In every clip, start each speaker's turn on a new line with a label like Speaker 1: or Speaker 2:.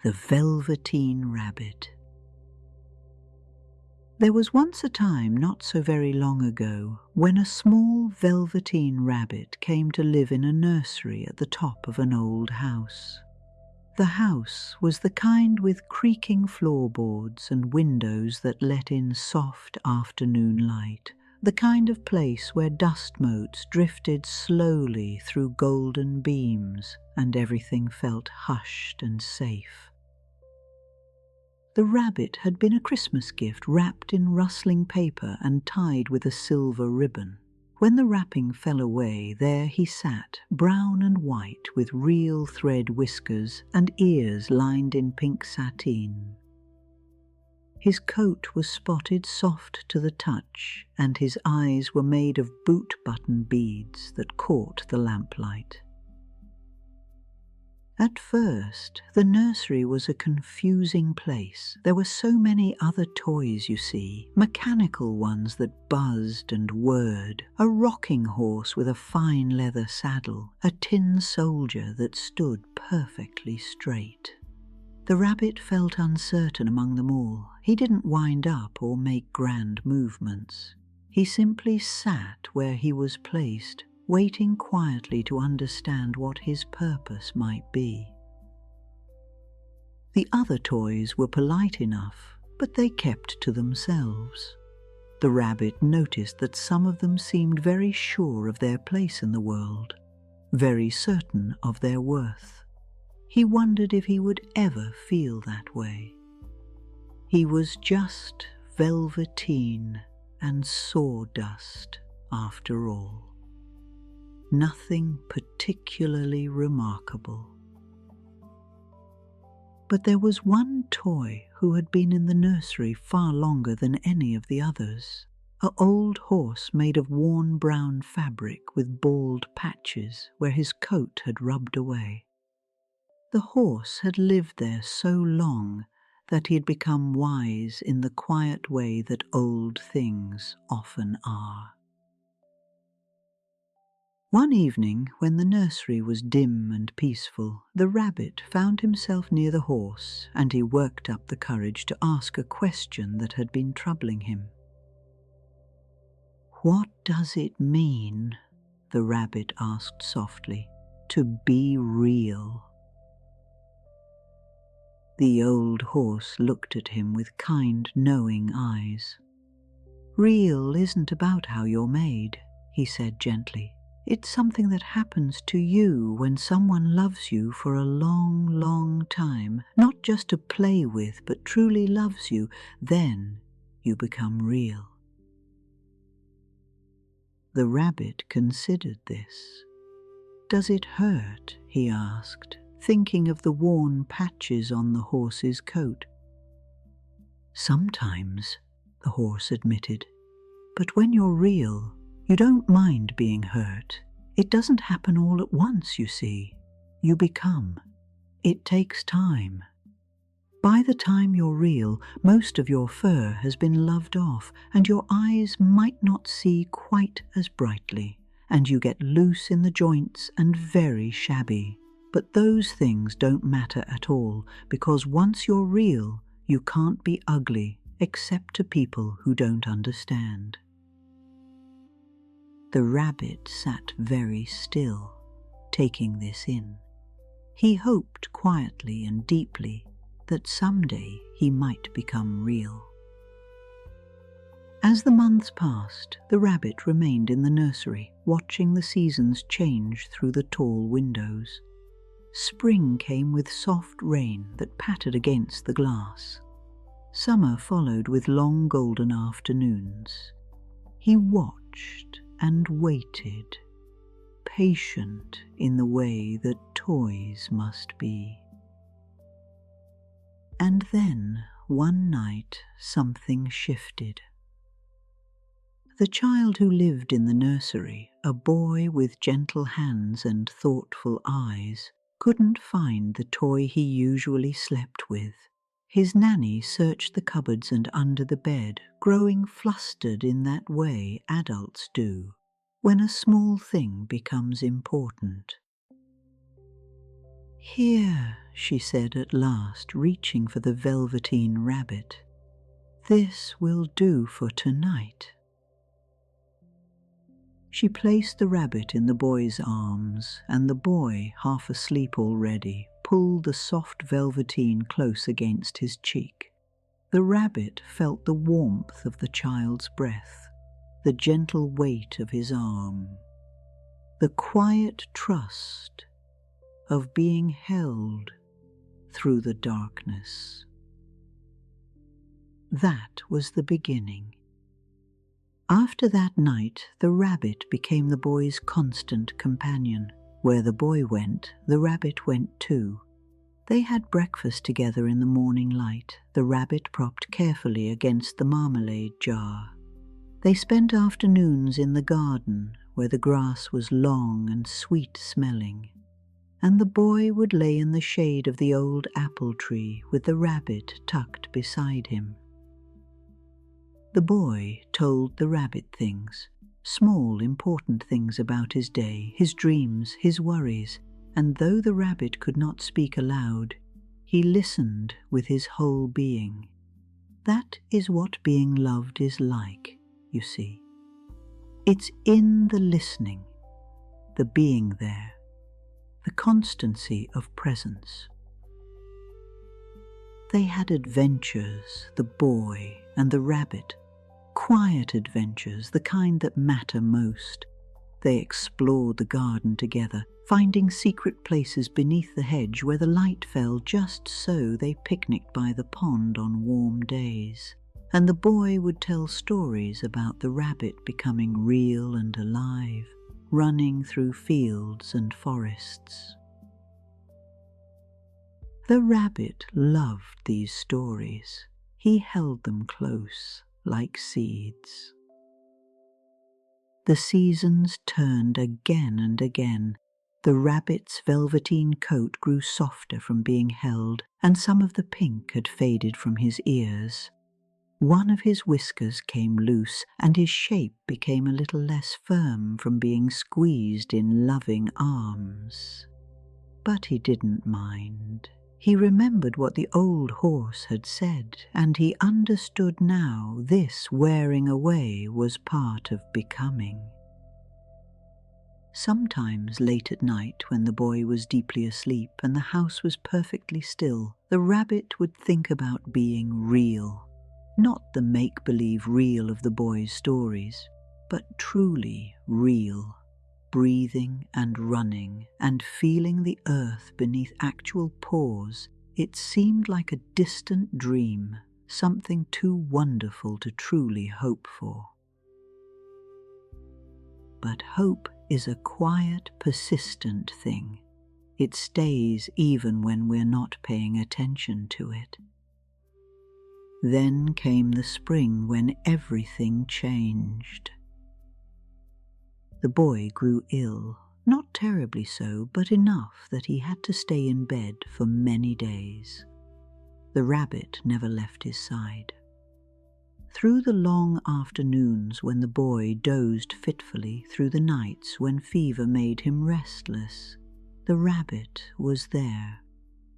Speaker 1: The Velveteen Rabbit. There was once a time not so very long ago when a small velveteen rabbit came to live in a nursery at the top of an old house. The house was the kind with creaking floorboards and windows that let in soft afternoon light, the kind of place where dust motes drifted slowly through golden beams and everything felt hushed and safe. The rabbit had been a Christmas gift wrapped in rustling paper and tied with a silver ribbon. When the wrapping fell away, there he sat, brown and white with real thread whiskers and ears lined in pink sateen. His coat was spotted soft to the touch, and his eyes were made of boot-button beads that caught the lamplight. At first, the nursery was a confusing place. There were so many other toys, you see, mechanical ones that buzzed and whirred, a rocking horse with a fine leather saddle, a tin soldier that stood perfectly straight. The rabbit felt uncertain among them all. He didn't wind up or make grand movements. He simply sat where he was placed, waiting quietly to understand what his purpose might be. The other toys were polite enough, but they kept to themselves. The rabbit noticed that some of them seemed very sure of their place in the world, very certain of their worth. He wondered if he would ever feel that way. He was just velveteen and sawdust after all. Nothing particularly remarkable. But there was one toy who had been in the nursery far longer than any of the others. An old horse made of worn brown fabric with bald patches where his coat had rubbed away. The horse had lived there so long that he had become wise in the quiet way that old things often are. One evening, when the nursery was dim and peaceful, the rabbit found himself near the horse, and he worked up the courage to ask a question that had been troubling him. "What does it mean," the rabbit asked softly, "to be real?" The old horse looked at him with kind, knowing eyes. "Real isn't about how you're made," he said gently. "It's something that happens to you when someone loves you for a long, long time, not just to play with, but truly loves you. Then you become real." The rabbit considered this. "Does it hurt?" he asked, thinking of the worn patches on the horse's coat. "Sometimes," the horse admitted, "but when you're real, you don't mind being hurt. It doesn't happen all at once, you see. You become. It takes time. By the time you're real, most of your fur has been loved off, and your eyes might not see quite as brightly, and you get loose in the joints and very shabby. But those things don't matter at all, because once you're real, you can't be ugly except to people who don't understand." The rabbit sat very still, taking this in. He hoped quietly and deeply that someday he might become real. As the months passed, the rabbit remained in the nursery, watching the seasons change through the tall windows. Spring came with soft rain that pattered against the glass. Summer followed with long golden afternoons. He watched and waited, patient in the way that toys must be. And then, one night, something shifted. The child who lived in the nursery, a boy with gentle hands and thoughtful eyes, couldn't find the toy he usually slept with. His nanny searched the cupboards and under the bed, growing flustered in that way adults do when a small thing becomes important. "Here," she said at last, reaching for the Velveteen Rabbit. "This will do for tonight." She placed the rabbit in the boy's arms, and the boy, half asleep already, pulled the soft velveteen close against his cheek. The rabbit felt the warmth of the child's breath, the gentle weight of his arm, the quiet trust of being held through the darkness. That was the beginning. After that night, the rabbit became the boy's constant companion. Where the boy went, the rabbit went too. They had breakfast together in the morning light, the rabbit propped carefully against the marmalade jar. They spent afternoons in the garden, where the grass was long and sweet-smelling, and the boy would lay in the shade of the old apple tree with the rabbit tucked beside him. The boy told the rabbit things, small, important things about his day, his dreams, his worries, and though the rabbit could not speak aloud, he listened with his whole being. That is what being loved is like, you see. It's in the listening, the being there, the constancy of presence. They had adventures, the boy and the rabbit, quiet adventures, the kind that matter most. They explored the garden together, finding secret places beneath the hedge where the light fell just so. They picnicked by the pond on warm days, and the boy would tell stories about the rabbit becoming real and alive, running through fields and forests. The rabbit loved these stories. He held them close, like seeds. The seasons turned again and again. The rabbit's velveteen coat grew softer from being held, and some of the pink had faded from his ears. One of his whiskers came loose, and his shape became a little less firm from being squeezed in loving arms. But he didn't mind. He remembered what the old horse had said, and he understood now this wearing away was part of becoming. Sometimes late at night, when the boy was deeply asleep and the house was perfectly still, the rabbit would think about being real. Not the make-believe real of the boy's stories, but truly real. Breathing and running and feeling the earth beneath actual paws, it seemed like a distant dream, something too wonderful to truly hope for. But hope is a quiet, persistent thing. It stays even when we're not paying attention to it. Then came the spring when everything changed. The boy grew ill, not terribly so, but enough that he had to stay in bed for many days. The rabbit never left his side. Through the long afternoons when the boy dozed fitfully, through the nights when fever made him restless, the rabbit was there,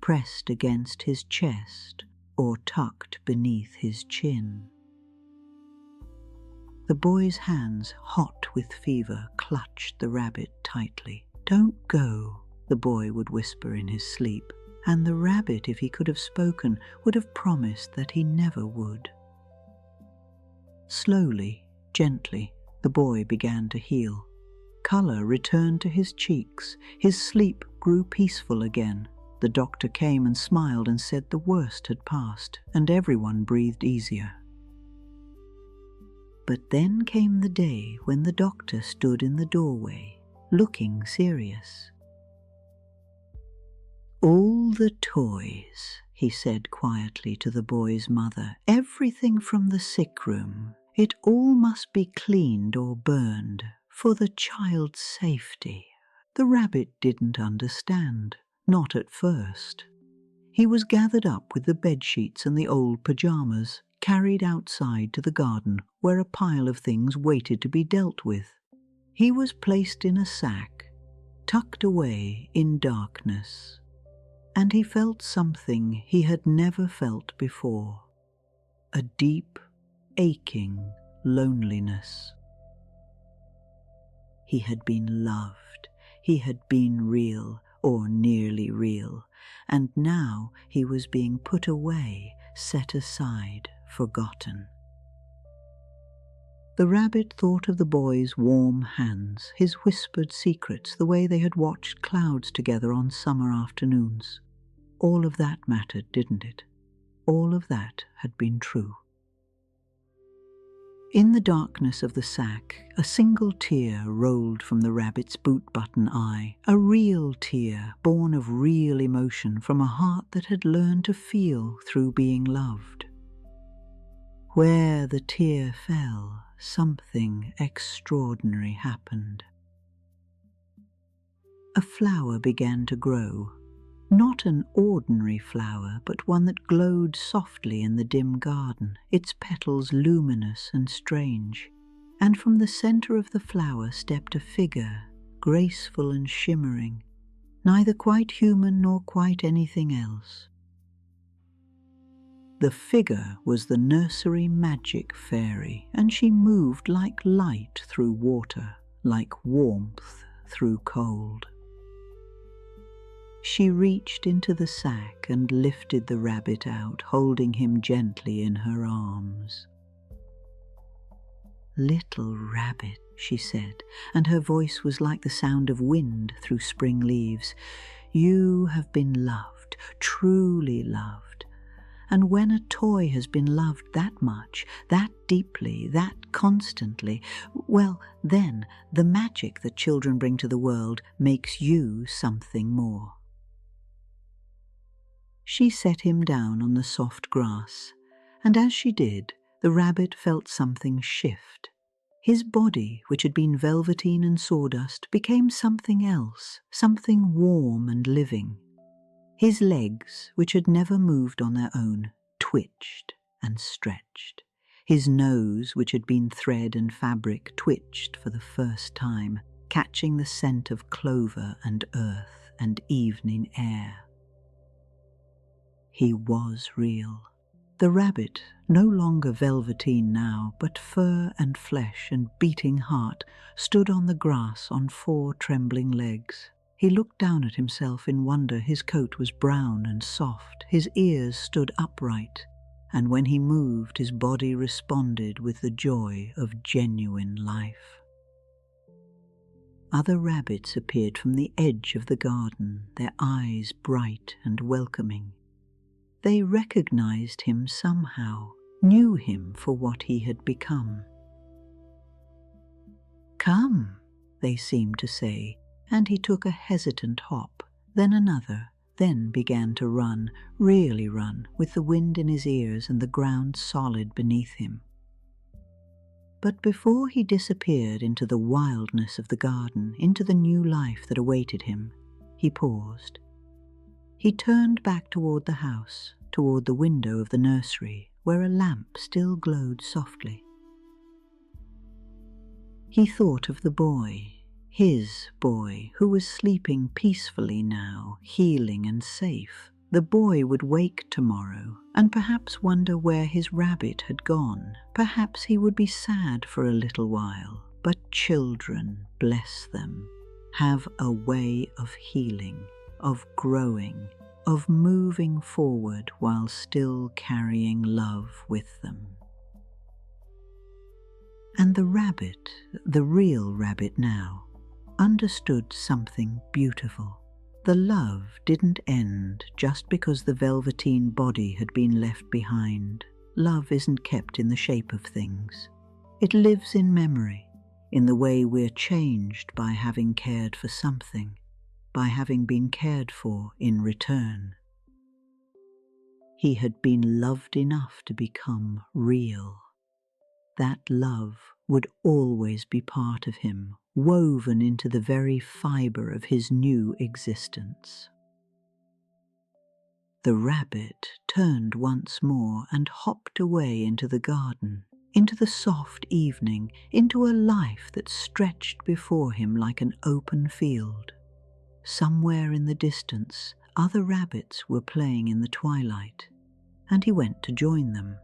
Speaker 1: pressed against his chest or tucked beneath his chin. The boy's hands, hot with fever, clutched the rabbit tightly. "Don't go," the boy would whisper in his sleep, and the rabbit, if he could have spoken, would have promised that he never would. Slowly, gently, the boy began to heal. Color returned to his cheeks. His sleep grew peaceful again. The doctor came and smiled and said the worst had passed, and everyone breathed easier. But then came the day when the doctor stood in the doorway, looking serious. "All the toys," he said quietly to the boy's mother, "everything from the sick room, it all must be cleaned or burned for the child's safety." The rabbit didn't understand, not at first. He was gathered up with the bedsheets and the old pajamas, carried outside to the garden where a pile of things waited to be dealt with. He was placed in a sack, tucked away in darkness. and he felt something he had never felt before, a deep, aching loneliness. He had been loved, he had been real, or nearly real, and now he was being put away, set aside, forgotten. The rabbit thought of the boy's warm hands, his whispered secrets, the way they had watched clouds together on summer afternoons. All of that mattered, didn't it? All of that had been true. In the darkness of the sack, a single tear rolled from the rabbit's boot-button eye, a real tear born of real emotion from a heart that had learned to feel through being loved. Where the tear fell, something extraordinary happened. A flower began to grow, not an ordinary flower, but one that glowed softly in the dim garden, its petals luminous and strange. And from the center of the flower stepped a figure, graceful and shimmering, neither quite human nor quite anything else. The figure was the nursery magic fairy, and she moved like light through water, like warmth through cold. She reached into the sack and lifted the rabbit out, holding him gently in her arms. "Little rabbit," she said, and her voice was like the sound of wind through spring leaves, "you have been loved, truly loved. And when a toy has been loved that much, that deeply, that constantly, well, then the magic that children bring to the world makes you something more." She set him down on the soft grass, and as she did, the rabbit felt something shift. His body, which had been velveteen and sawdust, became something else, something warm and living. His legs, which had never moved on their own, twitched and stretched. His nose, which had been thread and fabric, twitched for the first time, catching the scent of clover and earth and evening air. He was real. The rabbit, no longer velveteen now, but fur and flesh and beating heart, stood on the grass on 4 trembling legs. He looked down at himself in wonder. His coat was brown and soft, his ears stood upright, and when he moved, his body responded with the joy of genuine life. Other rabbits appeared from the edge of the garden, their eyes bright and welcoming. They recognized him somehow, knew him for what he had become. "Come," they seemed to say, and he took a hesitant hop, then another, then began to run, really run, with the wind in his ears and the ground solid beneath him. But before he disappeared into the wildness of the garden, into the new life that awaited him, he paused. He turned back toward the house, toward the window of the nursery, where a lamp still glowed softly. He thought of the boy, his boy, who was sleeping peacefully now, healing and safe. The boy would wake tomorrow and perhaps wonder where his rabbit had gone. Perhaps he would be sad for a little while. But children, bless them, have a way of healing, of growing, of moving forward while still carrying love with them. And the rabbit, the real rabbit now, understood something beautiful. The love didn't end just because the velveteen body had been left behind. Love isn't kept in the shape of things. It lives in memory, in the way we're changed by having cared for something, by having been cared for in return. He had been loved enough to become real. That love would always be part of him, woven into the very fiber of his new existence. The rabbit turned once more and hopped away into the garden, into the soft evening, into a life that stretched before him like an open field. Somewhere in the distance, other rabbits were playing in the twilight, and he went to join them,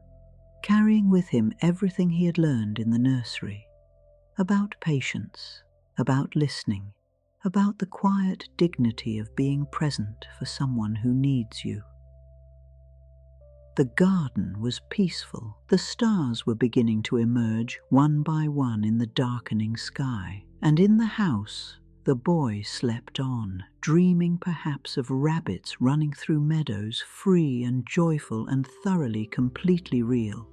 Speaker 1: carrying with him everything he had learned in the nursery about patience, about listening, about the quiet dignity of being present for someone who needs you. The garden was peaceful. The stars were beginning to emerge one by one in the darkening sky, and in the house the boy slept on, dreaming perhaps of rabbits running through meadows, free and joyful and thoroughly, completely real.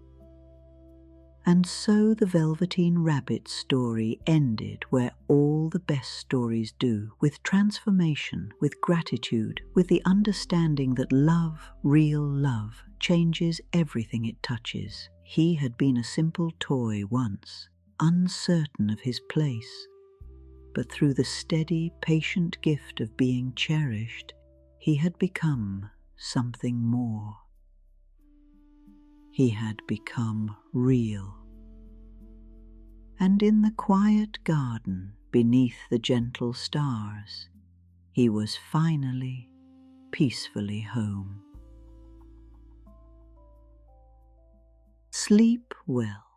Speaker 1: And so the Velveteen Rabbit story ended where all the best stories do, with transformation, with gratitude, with the understanding that love, real love, changes everything it touches. He had been a simple toy once, uncertain of his place, but through the steady, patient gift of being cherished, he had become something more. He had become real. And in the quiet garden, beneath the gentle stars, he was finally, peacefully home. Sleep well.